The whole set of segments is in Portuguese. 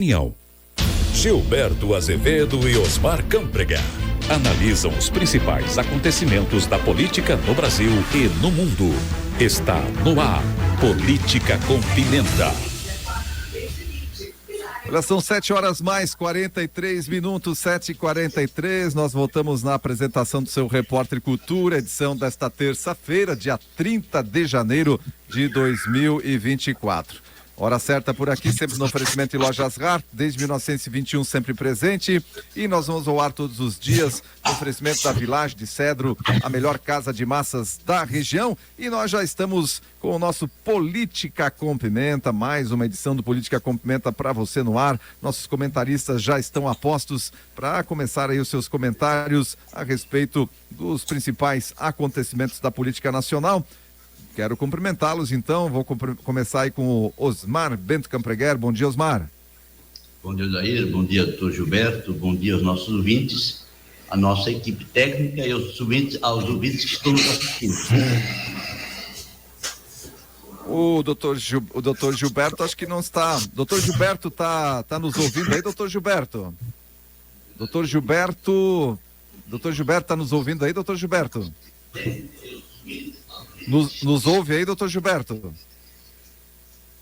Opinião. Gilberto Azevedo e Osmar Câmprega analisam os principais acontecimentos da política no Brasil e no mundo. Está no ar, Política com Pimenta. Olha, são 7h mais 43 minutos, 7h43. Nós voltamos na apresentação do seu Repórter Cultura, edição desta terça-feira, dia 30 de janeiro de 2024. Hora certa por aqui, sempre no oferecimento de Lojas Hart, desde 1921 sempre presente. E nós vamos ao ar todos os dias, no oferecimento da Village de Cedro, a melhor casa de massas da região. E nós já estamos com o nosso Política com Pimenta, mais uma edição do Política com Pimenta para você no ar. Nossos comentaristas já estão a postos para começar aí os seus comentários a respeito dos principais acontecimentos da política nacional. Quero cumprimentá-los, então. Vou começar aí com o Osmar Bento Campreguer. Bom dia, Osmar. Bom dia, Jair. Bom dia, doutor Gilberto. Bom dia aos nossos ouvintes, a nossa equipe técnica e aos ouvintes que estão nos assistindo. O doutor Gilberto, acho que não está. Doutor Gilberto está nos ouvindo aí, doutor Gilberto? Doutor Gilberto está nos ouvindo aí, doutor Gilberto? Nos ouve aí, doutor Gilberto?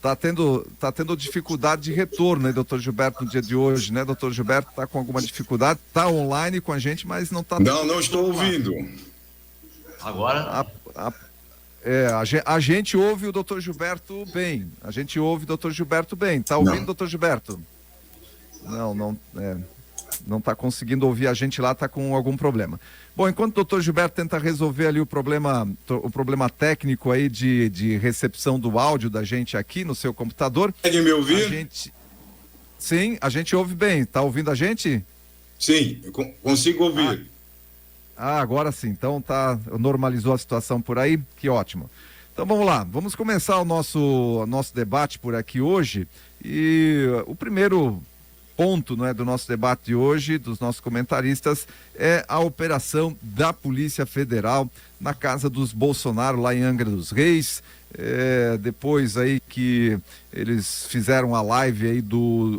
Tá tendo dificuldade de retorno aí, doutor Gilberto, no dia de hoje, né? Doutor Gilberto tá com alguma dificuldade, tá online com a gente, mas não tá... Não estou ouvindo. Agora? A gente ouve o doutor Gilberto bem. Tá ouvindo, doutor Gilberto? Não está conseguindo ouvir a gente lá, está com algum problema. Bom, enquanto o doutor Gilberto tenta resolver ali o problema técnico aí de recepção do áudio da gente aqui no seu computador... Consegue me ouvir? Sim, a gente ouve bem. Está ouvindo a gente? Sim, eu consigo ouvir. Agora sim. Então normalizou a situação por aí, que ótimo. Então vamos lá, vamos começar o nosso debate por aqui hoje. E o primeiro ponto, não é, do nosso debate de hoje, dos nossos comentaristas, é a operação da Polícia Federal na casa dos Bolsonaro, lá em Angra dos Reis. Depois aí que eles fizeram a live aí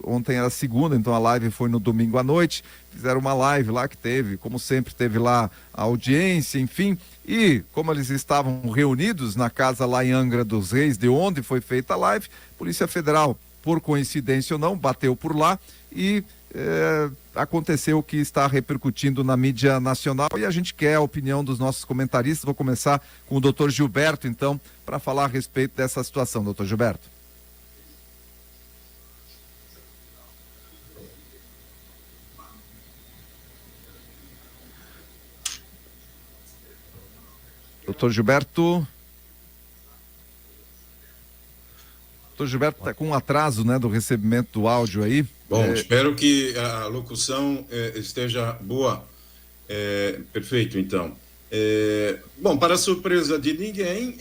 ontem era segunda, então a live foi no domingo à noite, fizeram uma live lá que teve, como sempre, teve lá a audiência, enfim, e como eles estavam reunidos na casa lá em Angra dos Reis, de onde foi feita a live, Polícia Federal, por coincidência ou não, bateu por lá e aconteceu o que está repercutindo na mídia nacional, e a gente quer a opinião dos nossos comentaristas. Vou começar com o doutor Gilberto, então, para falar a respeito dessa situação. Doutor Gilberto. Doutor Gilberto está com um atraso, né, do recebimento do áudio aí. Bom, espero que a locução esteja boa. Perfeito, então. Bom, para surpresa de ninguém,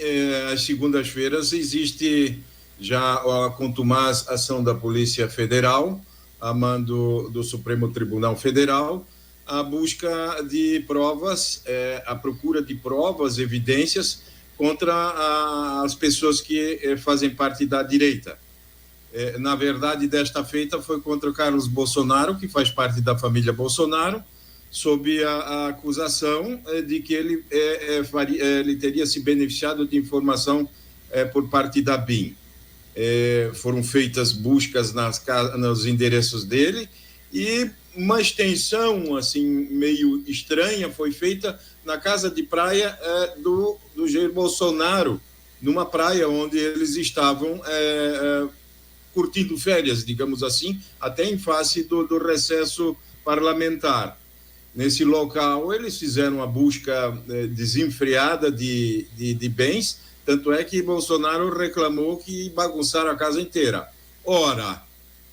às segundas-feiras existe já a contumaz ação da Polícia Federal, a mando do Supremo Tribunal Federal, a busca de provas, a procura de provas, evidências contra as pessoas que fazem parte da direita. Na verdade, desta feita foi contra o Carlos Bolsonaro, que faz parte da família Bolsonaro, sob a acusação de que ele teria se beneficiado de informação por parte da BIM. Foram feitas buscas nos endereços dele e uma extensão assim meio estranha foi feita na casa de praia do Jair Bolsonaro, numa praia onde eles estavam curtindo férias, digamos assim, até em face do recesso parlamentar. Nesse local, eles fizeram a busca desenfreada de bens, tanto é que Bolsonaro reclamou que bagunçaram a casa inteira. Ora,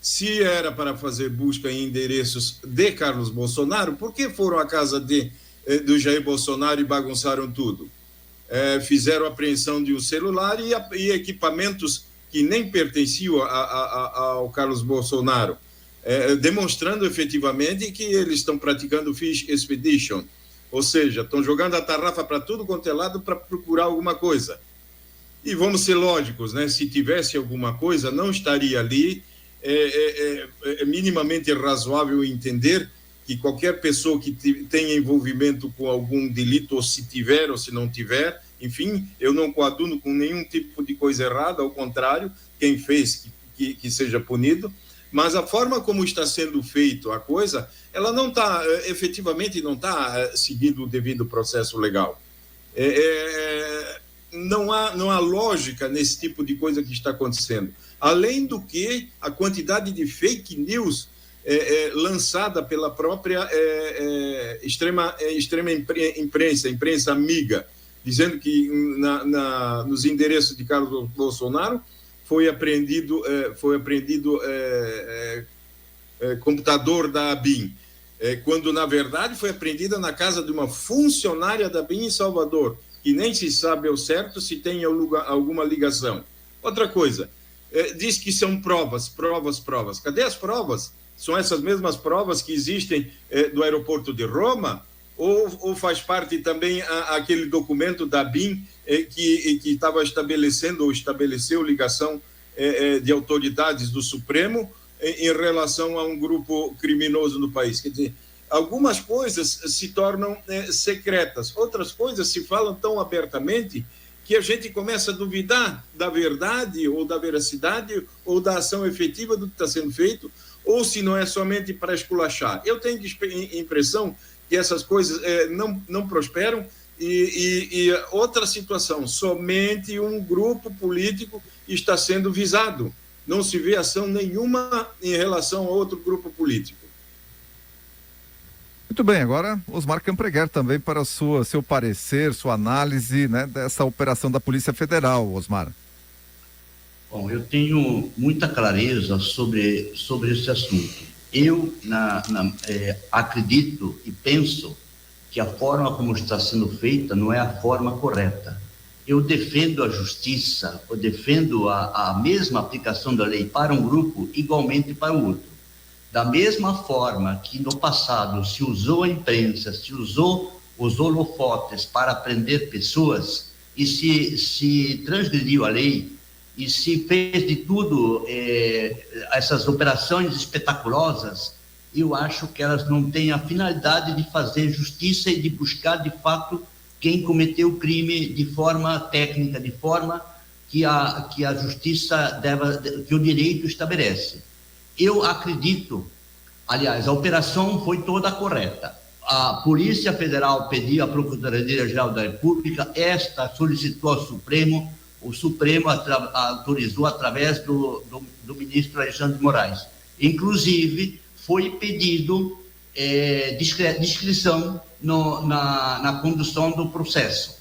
se era para fazer busca em endereços de Carlos Bolsonaro, por que foram à casa do Jair Bolsonaro e bagunçaram tudo? Fizeram apreensão de um celular e equipamentos que nem pertenciam ao Carlos Bolsonaro, demonstrando efetivamente que eles estão praticando fish expedition, ou seja, estão jogando a tarrafa para tudo quanto é lado para procurar alguma coisa. E vamos ser lógicos, né? Se tivesse alguma coisa, não estaria ali é minimamente razoável entender que qualquer pessoa que tenha envolvimento com algum delito, ou se tiver ou se não tiver, enfim, eu não coaduno com nenhum tipo de coisa errada, ao contrário, quem fez que seja punido, mas a forma como está sendo feito a coisa, ela não está, efetivamente, não está seguindo o devido processo legal. Não há lógica nesse tipo de coisa que está acontecendo. Além do que, a quantidade de fake news lançada pela própria extrema imprensa amiga, dizendo que nos endereços de Carlos Bolsonaro foi apreendido computador da ABIN, quando, na verdade, foi apreendida na casa de uma funcionária da ABIN em Salvador, e nem se sabe ao certo se tem alguma ligação. Outra coisa, diz que são provas. Cadê as provas? São essas mesmas provas que existem do aeroporto de Roma? Ou faz parte também aquele documento da ABIN que estava estabeleceu ligação de autoridades do Supremo em relação a um grupo criminoso no país? Quer dizer, algumas coisas se tornam secretas, outras coisas se falam tão abertamente que a gente começa a duvidar da verdade ou da veracidade ou da ação efetiva do que está sendo feito, ou se não é somente para esculachar. Eu tenho a impressão que essas coisas não prosperam. E outra situação, somente um grupo político está sendo visado. Não se vê ação nenhuma em relação a outro grupo político. Muito bem, agora Osmar Campreguer também para seu parecer, sua análise, né, dessa operação da Polícia Federal, Osmar. Bom, eu tenho muita clareza sobre esse assunto. Eu acredito e penso que a forma como está sendo feita não é a forma correta. Eu defendo a justiça, eu defendo a mesma aplicação da lei para um grupo, igualmente para o outro. Da mesma forma que no passado se usou a imprensa, se usou os holofotes para prender pessoas e se transgrediu a lei e se fez de tudo essas operações espetaculosas, eu acho que elas não têm a finalidade de fazer justiça e de buscar, de fato, quem cometeu o crime de forma técnica, de forma que a justiça que o direito estabelece. Eu acredito, aliás, a operação foi toda correta. A Polícia Federal pediu à Procuradoria-Geral da República, esta solicitou ao Supremo, o Supremo autorizou através do ministro Alexandre de Moraes. Inclusive, foi pedido discrição na condução do processo.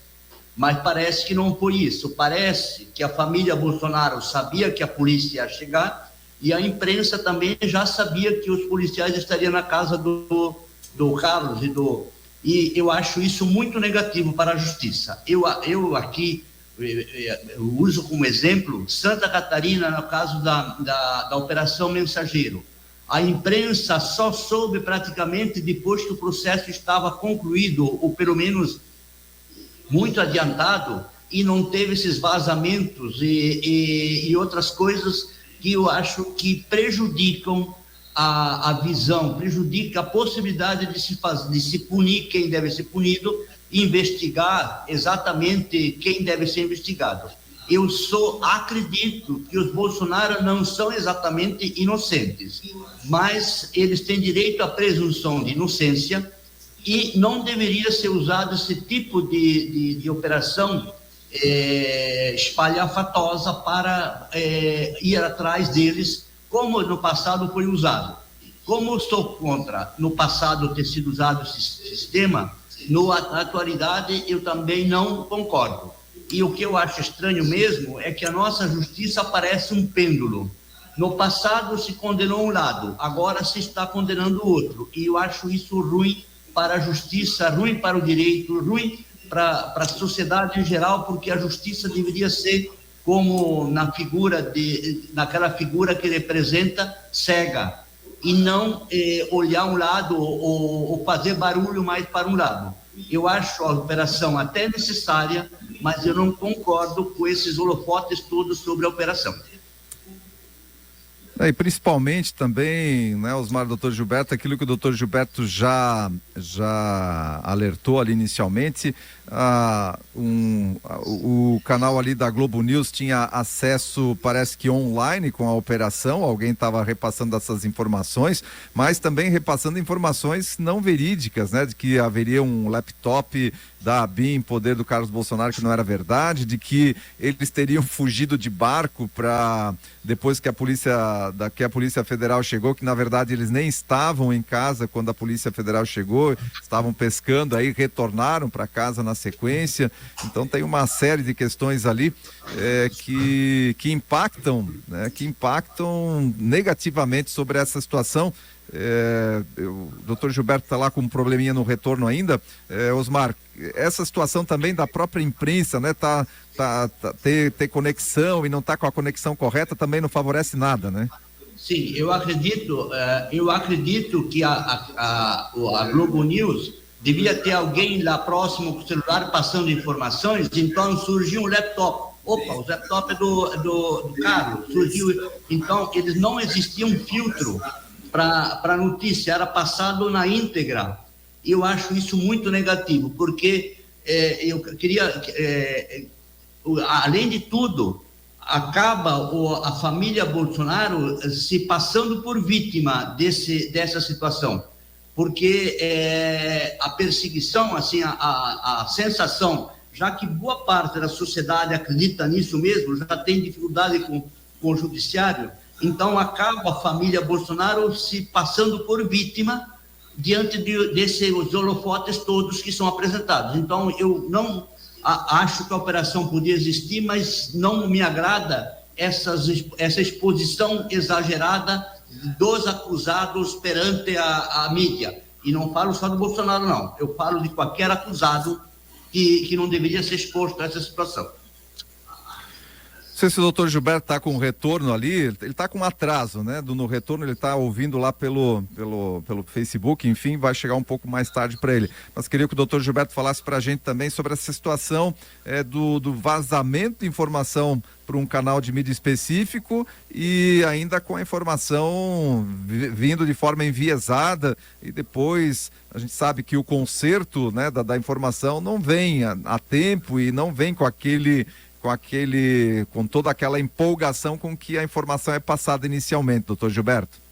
Mas parece que não foi isso. Parece que a família Bolsonaro sabia que a polícia ia chegar e a imprensa também já sabia que os policiais estariam na casa do Carlos e eu acho isso muito negativo para a justiça. Eu aqui uso como exemplo Santa Catarina, no caso da Operação Mensageiro. A imprensa só soube praticamente depois que o processo estava concluído, ou pelo menos muito adiantado, e não teve esses vazamentos e outras coisas que eu acho que prejudicam a visão, prejudica a possibilidade de se punir quem deve ser punido, investigar exatamente quem deve ser investigado. Eu acredito que os Bolsonaro não são exatamente inocentes, mas eles têm direito à presunção de inocência e não deveria ser usado esse tipo de operação espalhafatosa para ir atrás deles, como no passado foi usado. Como eu sou contra no passado ter sido usado esse sistema, na atualidade eu também não concordo. E o que eu acho estranho mesmo é que a nossa justiça parece um pêndulo. No passado se condenou um lado, agora se está condenando o outro. E eu acho isso ruim para a justiça, ruim para o direito, ruim para a sociedade em geral, porque a justiça deveria ser como naquela figura que representa cega, e não olhar um lado ou fazer barulho mais para um lado. Eu acho a operação até necessária, mas eu não concordo com esses holofotes todos sobre a operação. E principalmente também, né, Osmar, doutor Gilberto, aquilo que o doutor Gilberto já alertou ali inicialmente, o canal ali da Globo News tinha acesso, parece que online com a operação, alguém estava repassando essas informações, mas também repassando informações não verídicas, né, de que haveria um laptop da ABIN em poder do Carlos Bolsonaro, que não era verdade, de que eles teriam fugido de barco para depois que a Polícia Federal chegou, que na verdade eles nem estavam em casa quando a Polícia Federal chegou, estavam pescando, aí retornaram para casa na sequência. Então tem uma série de questões ali que impactam, né, que impactam negativamente sobre essa situação. O doutor Gilberto está lá com um probleminha no retorno ainda. Osmar, essa situação também da própria imprensa, né, ter conexão e não tá com a conexão correta também não favorece nada, né? Sim, eu acredito que a Globo News devia ter alguém lá próximo com o celular passando informações, então surgiu um laptop. Opa, o laptop é do Carlos, surgiu. Então, eles não existia um filtro para a notícia, era passado na íntegra. E eu acho isso muito negativo, porque eu queria, além de tudo, acaba a família Bolsonaro se passando por vítima dessa situação, porque a perseguição, assim, a sensação, já que boa parte da sociedade acredita nisso mesmo, já tem dificuldade com o judiciário, então acaba a família Bolsonaro se passando por vítima diante desses holofotes todos que são apresentados. Então eu não acho que a operação podia existir, mas não me agrada essa exposição exagerada dos acusados perante a mídia. E não falo só do Bolsonaro, não. Eu falo de qualquer acusado que não deveria ser exposto a essa situação. Não sei se o doutor Gilberto está com retorno ali, ele está com atraso, né? No retorno ele está ouvindo lá pelo Facebook, enfim, vai chegar um pouco mais tarde para ele. Mas queria que o doutor Gilberto falasse para a gente também sobre essa situação do vazamento de informação para um canal de mídia específico e ainda com a informação vindo de forma enviesada, e depois a gente sabe que o conserto, né, da informação não vem a tempo e não vem com toda aquela empolgação com que a informação é passada inicialmente, doutor Gilberto.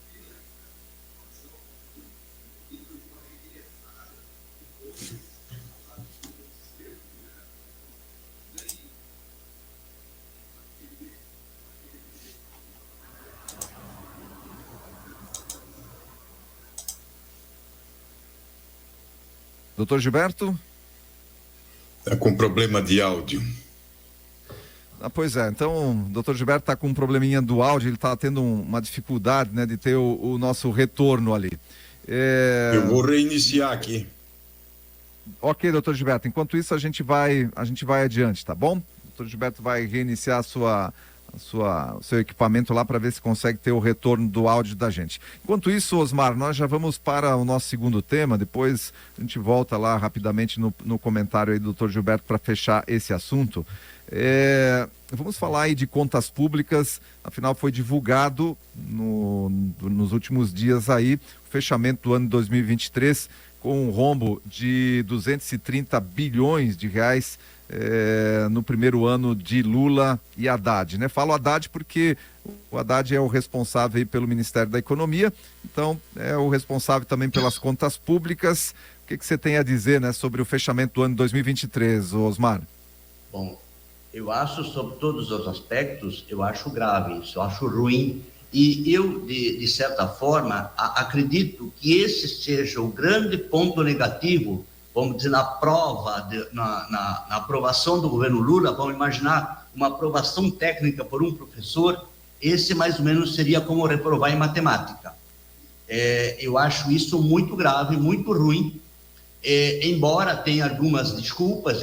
Doutor Gilberto? Está com problema de áudio. Pois é, então o doutor Gilberto está com um probleminha do áudio, ele está tendo uma dificuldade, né, de ter o nosso retorno ali. Eu vou reiniciar aqui. Ok, doutor Gilberto, enquanto isso a gente vai adiante, tá bom? O doutor Gilberto vai reiniciar o seu equipamento lá para ver se consegue ter o retorno do áudio da gente. Enquanto isso, Osmar, nós já vamos para o nosso segundo tema, depois a gente volta lá rapidamente no comentário aí do doutor Gilberto para fechar esse assunto. Vamos falar aí de contas públicas, afinal foi divulgado nos últimos dias aí o fechamento do ano de 2023 com um rombo de 230 bilhões de reais no primeiro ano de Lula e Haddad, né? Falo Haddad porque o Haddad é o responsável aí pelo Ministério da Economia, então é o responsável também pelas contas públicas. O que você tem a dizer, né, sobre o fechamento do ano de 2023, Osmar? Bom, eu acho, sobre todos os aspectos, eu acho grave isso, eu acho ruim, e eu, de certa forma, acredito que esse seja o grande ponto negativo, vamos dizer, na prova, na aprovação do governo Lula. Vamos imaginar uma aprovação técnica por um professor, esse mais ou menos seria como reprovar em matemática. Eu acho isso muito grave, muito ruim, embora tenha algumas desculpas,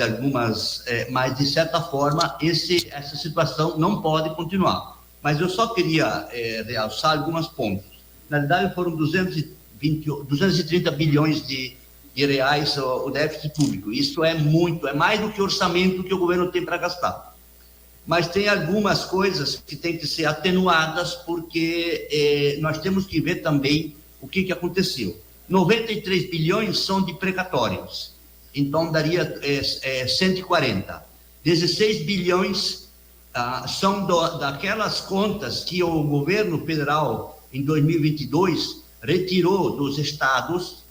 mas de certa forma essa situação não pode continuar. Mas eu só queria realçar alguns pontos. Na verdade, foram 230 bilhões de reais o déficit público. Isso é muito, é mais do que o orçamento que o governo tem para gastar. mas tem algumas coisas que têm que ser atenuadas, porque nós temos que ver também o que aconteceu. 93 bilhões são de precatórios, então daria 140. 16 bilhões são daquelas contas que o governo federal, em 2022, retirou dos estados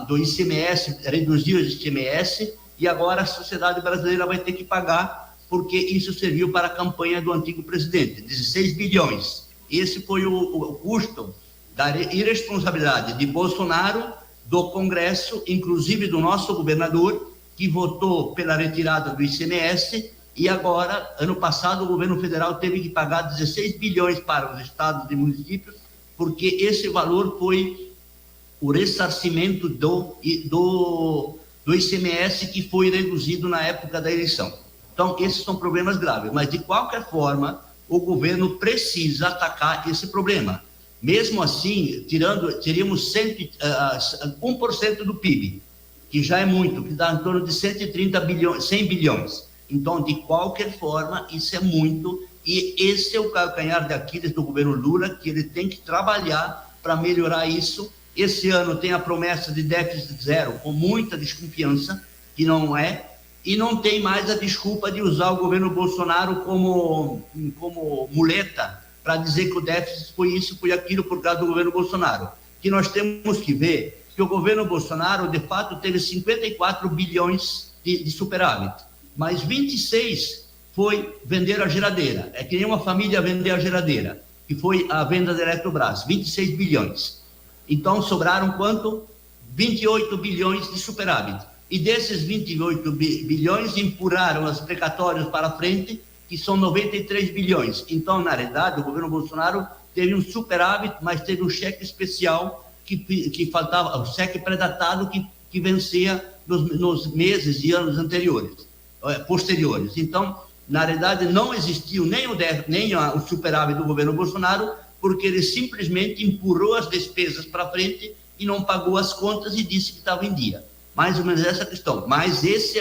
do ICMS, reduziu o ICMS, e agora a sociedade brasileira vai ter que pagar, porque isso serviu para a campanha do antigo presidente, 16 bilhões. Esse foi o custo da irresponsabilidade de Bolsonaro, do Congresso, inclusive do nosso governador, que votou pela retirada do ICMS, e agora, ano passado, o governo federal teve que pagar 16 bilhões para os estados e municípios, porque esse valor foi o ressarcimento do ICMS que foi reduzido na época da eleição. Então, esses são problemas graves, mas de qualquer forma, o governo precisa atacar esse problema. Mesmo assim, teríamos 1% do PIB, que já é muito, que dá em torno de 130 bilhões, 100 bilhões. Então, de qualquer forma, isso é muito, e esse é o calcanhar de Aquiles do governo Lula, que ele tem que trabalhar para melhorar isso. Esse ano tem a promessa de déficit zero, com muita desconfiança, que não é, e não tem mais a desculpa de usar o governo Bolsonaro como muleta para dizer que o déficit foi isso, foi aquilo por causa do governo Bolsonaro. Que nós temos que ver que o governo Bolsonaro, de fato, teve 54 bilhões de superávit, mas 26 foi vender a geladeira. É que nem uma família vender a geladeira, que foi a venda da Eletrobras, 26 bilhões. Então, sobraram quanto? 28 bilhões de superávit. E desses 28 bilhões, empurraram os precatórios para frente, que são 93 bilhões. Então, na realidade, o governo Bolsonaro teve um superávit, mas teve um cheque especial que faltava, o cheque pré-datado que vencia nos meses e anos posteriores. Então, na realidade, não existiu nem o superávit do governo Bolsonaro, porque ele simplesmente empurrou as despesas para frente e não pagou as contas e disse que estava em dia. Mais ou menos essa questão. Mas esse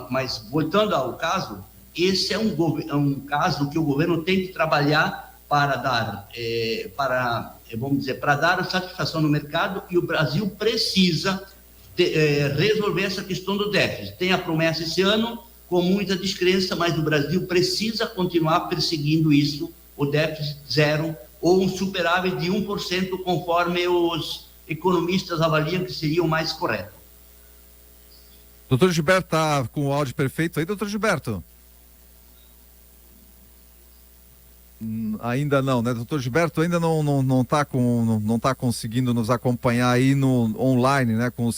mas voltando ao caso, esse é um caso que o governo tem que trabalhar para dar, para dar satisfação no mercado, e o Brasil precisa resolver essa questão do déficit. Tem a promessa esse ano, com muita descrença, mas o Brasil precisa continuar perseguindo isso, o déficit zero, ou um superávit de 1%, conforme os economistas avaliam que seria o mais correto. Doutor Gilberto, está com o áudio perfeito aí, doutor Gilberto? Ainda não, né? Doutor Gilberto ainda não tá conseguindo nos acompanhar aí no online, né? Com o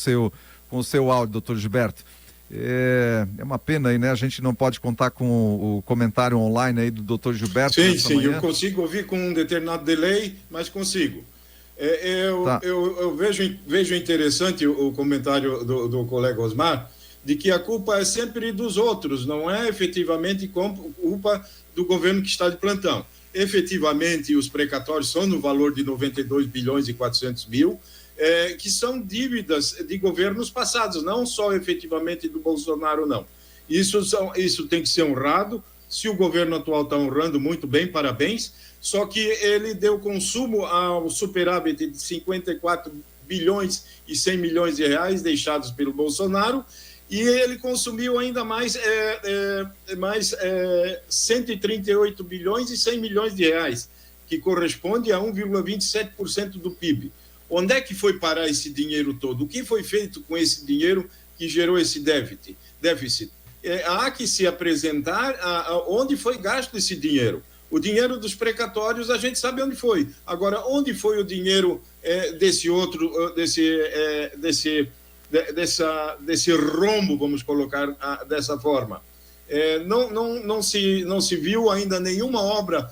seu áudio, doutor Gilberto. É uma pena aí, né? A gente não pode contar com o comentário online aí do doutor Gilberto. Sim, eu consigo ouvir com um determinado delay, mas consigo. Eu vejo interessante o comentário do colega Osmar, de que a culpa é sempre dos outros, não é efetivamente culpa do governo que está de plantão. Efetivamente, os precatórios são no valor de 92 bilhões e 400 mil, que são dívidas de governos passados, não só efetivamente do Bolsonaro, não. Isso tem que ser honrado. Se o governo atual está honrando, muito bem, parabéns. Só que ele deu consumo ao superávit de 54 bilhões e 100 milhões de reais deixados pelo Bolsonaro, e ele consumiu ainda mais 138 bilhões e 100 milhões de reais, que corresponde a 1,27% do PIB. Onde é que foi parar esse dinheiro todo? O que foi feito com esse dinheiro que gerou esse déficit? Há que se apresentar onde foi gasto esse dinheiro. O dinheiro dos precatórios, a gente sabe onde foi. Agora, onde foi o dinheiro desse rombo, vamos colocar dessa forma? Não se viu ainda nenhuma obra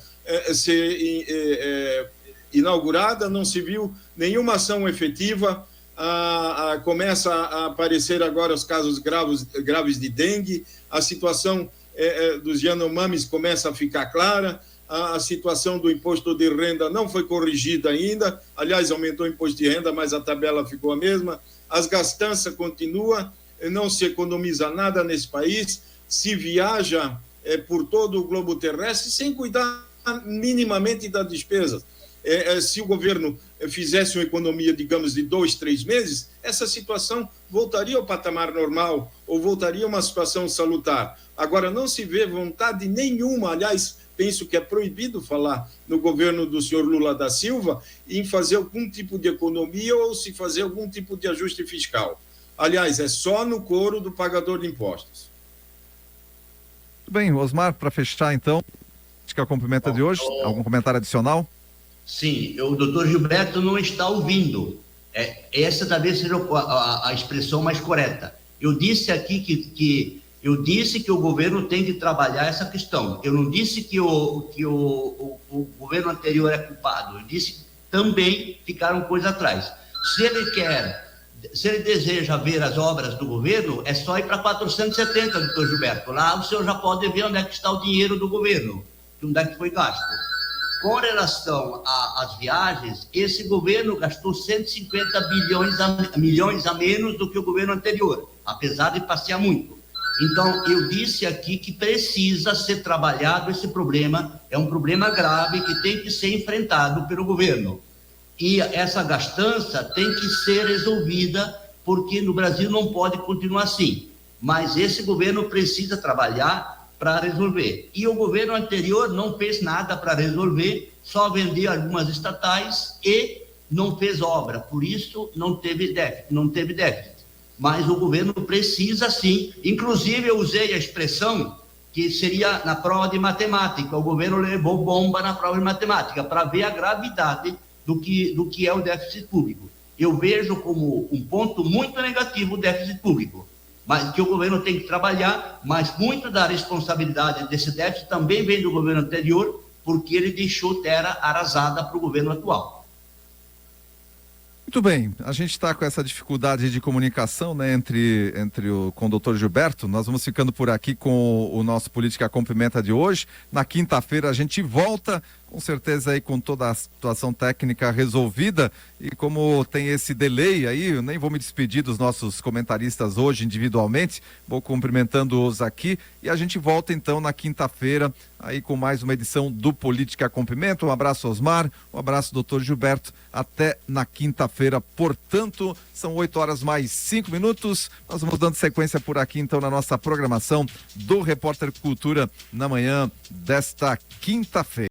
ser inaugurada, não se viu nenhuma ação efetiva. Começa a aparecer agora os casos graves de dengue, a situação dos Yanomamis começa a ficar clara, a situação do imposto de renda não foi corrigida ainda, aliás, aumentou o imposto de renda, mas a tabela ficou a mesma, as gastanças continuam, não se economiza nada nesse país, se viaja por todo o globo terrestre sem cuidar minimamente das despesas. Se o governo fizesse uma economia, digamos, de 2, 3 meses, essa situação voltaria ao patamar normal ou voltaria a uma situação salutar. Agora, não se vê vontade nenhuma, aliás, penso que é proibido falar no governo do senhor Lula da Silva em fazer algum tipo de economia ou se fazer algum tipo de ajuste fiscal. Aliás, é só no coro do pagador de impostos. Muito bem, Osmar, para fechar então, acho que é a cumprimenta de hoje, algum comentário adicional? Sim, o doutor Gilberto não está ouvindo. Essa talvez seja a expressão mais correta. Eu disse aqui que o governo tem que trabalhar essa questão. Eu não disse que o governo anterior é culpado. Eu disse que também ficaram coisas atrás. Se ele deseja ver as obras do governo, é só ir para 470, doutor Gilberto. Lá o senhor já pode ver onde é que está o dinheiro do governo, onde é que foi gasto. Com relação às viagens, esse governo gastou 150 milhões a menos do que o governo anterior, apesar de passear muito. Então, eu disse aqui que precisa ser trabalhado esse problema, é um problema grave que tem que ser enfrentado pelo governo. E essa gastança tem que ser resolvida, porque no Brasil não pode continuar assim. Mas esse governo precisa trabalhar para resolver. E o governo anterior não fez nada para resolver, só vendeu algumas estatais e não fez obra. Por isso, não teve déficit. Mas o governo precisa sim. Inclusive, eu usei a expressão que seria na prova de matemática. O governo levou bomba na prova de matemática para ver a gravidade do que é o déficit público. Eu vejo como um ponto muito negativo o déficit público, mas que o governo tem que trabalhar, mas muito da responsabilidade desse déficit também vem do governo anterior, porque ele deixou terra arrasada para o governo atual. Muito bem, a gente está com essa dificuldade de comunicação, né, com o doutor Gilberto. Nós vamos ficando por aqui com o nosso Política com Pimenta de hoje. Na quinta-feira a gente volta, com certeza aí com toda a situação técnica resolvida, e como tem esse delay aí, eu nem vou me despedir dos nossos comentaristas hoje individualmente, vou cumprimentando-os aqui e a gente volta então na quinta-feira aí com mais uma edição do Política com Pimenta. Um abraço, Osmar, um abraço, doutor Gilberto, até na quinta-feira, portanto, são 8h mais 5. Nós vamos dando sequência por aqui então na nossa programação do Repórter Cultura na manhã desta quinta-feira.